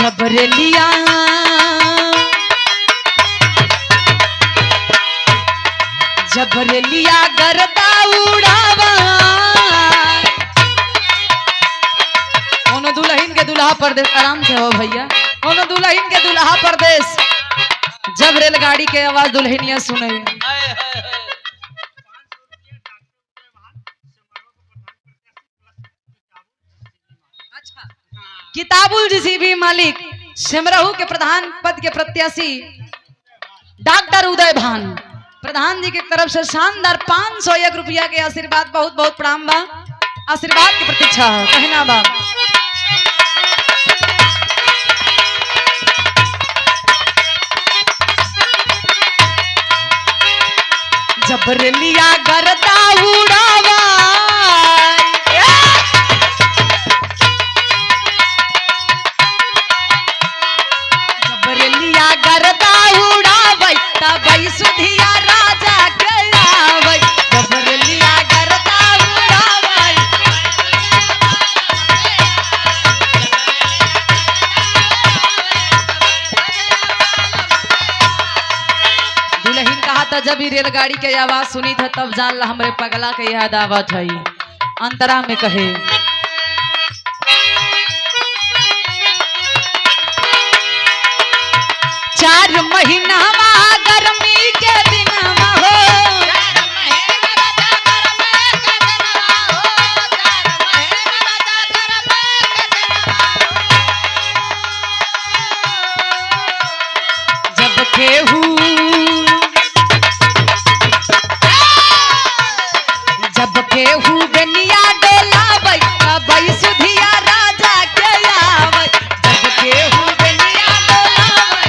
जबरेलिया जबरेलिया गरदा उड़ावा कोनो दुल्हन के दुल्हा परदेश आराम से हो भैया कोनो दुल्हन के दुल्हा परदेश जब रेलगाड़ी के आवाज दुल्हनिया सुने किताबुल जीसीबी मालिक सिमरहू के प्रधान पद के प्रत्याशी डॉक्टर उदय भान प्रधान जी की तरफ से शानदार 501 रुपया के आशीर्वाद बहुत बहुत प्रणाम बा आशीर्वाद की प्रतीक्षा कहना बा जबरेलिया गरदा उड़ावा गरदा उड़ावै तबै सुधिया राजा के आबै जबरेलिया गरदा उड़ावै दुल्हन कहा था जब ही रेलगाड़ी के आवाज सुनी था तब जान ला हमरे पगला के याद आवत है अंतरा में कहे 4 महीना गर्मी के दिन हो जब केहू बेनिया डोलाबै तबै सुधिया राजा के आबै जब केहू बेनिया डोलाबै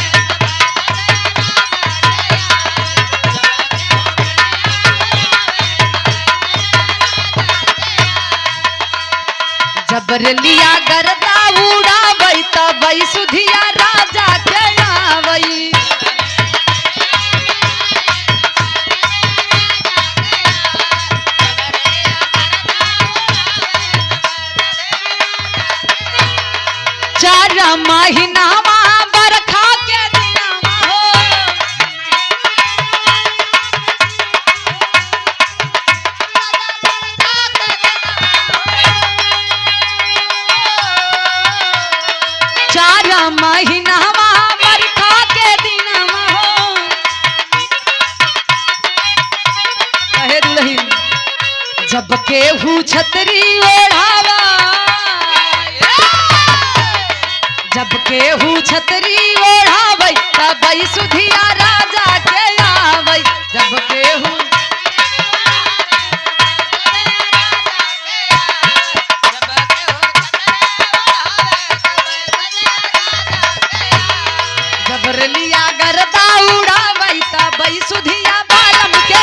जबरेलिया गरदा उड़ाबै तबै सुधिया राजा के आबै महीना बरखा के दिनमा हो चार महीना बरखा के दिनमा हो कहे दुल्हन जब केहू छतरी ओढ़ावा जब केहू छतरी ओढ़ाबै तबै सुधिया राजा के आबै जब केहू जबरेलिया गरदा उड़ाबै तबै सुधिया बालम के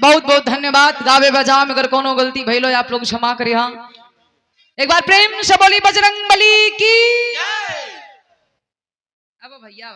बहुत बहुत धन्यवाद गावे बजा में अगर कोनो गलती भइलो आप लोग क्षमा करिए हाँ एक बार प्रेम से बोली बजरंग बली की अब भैया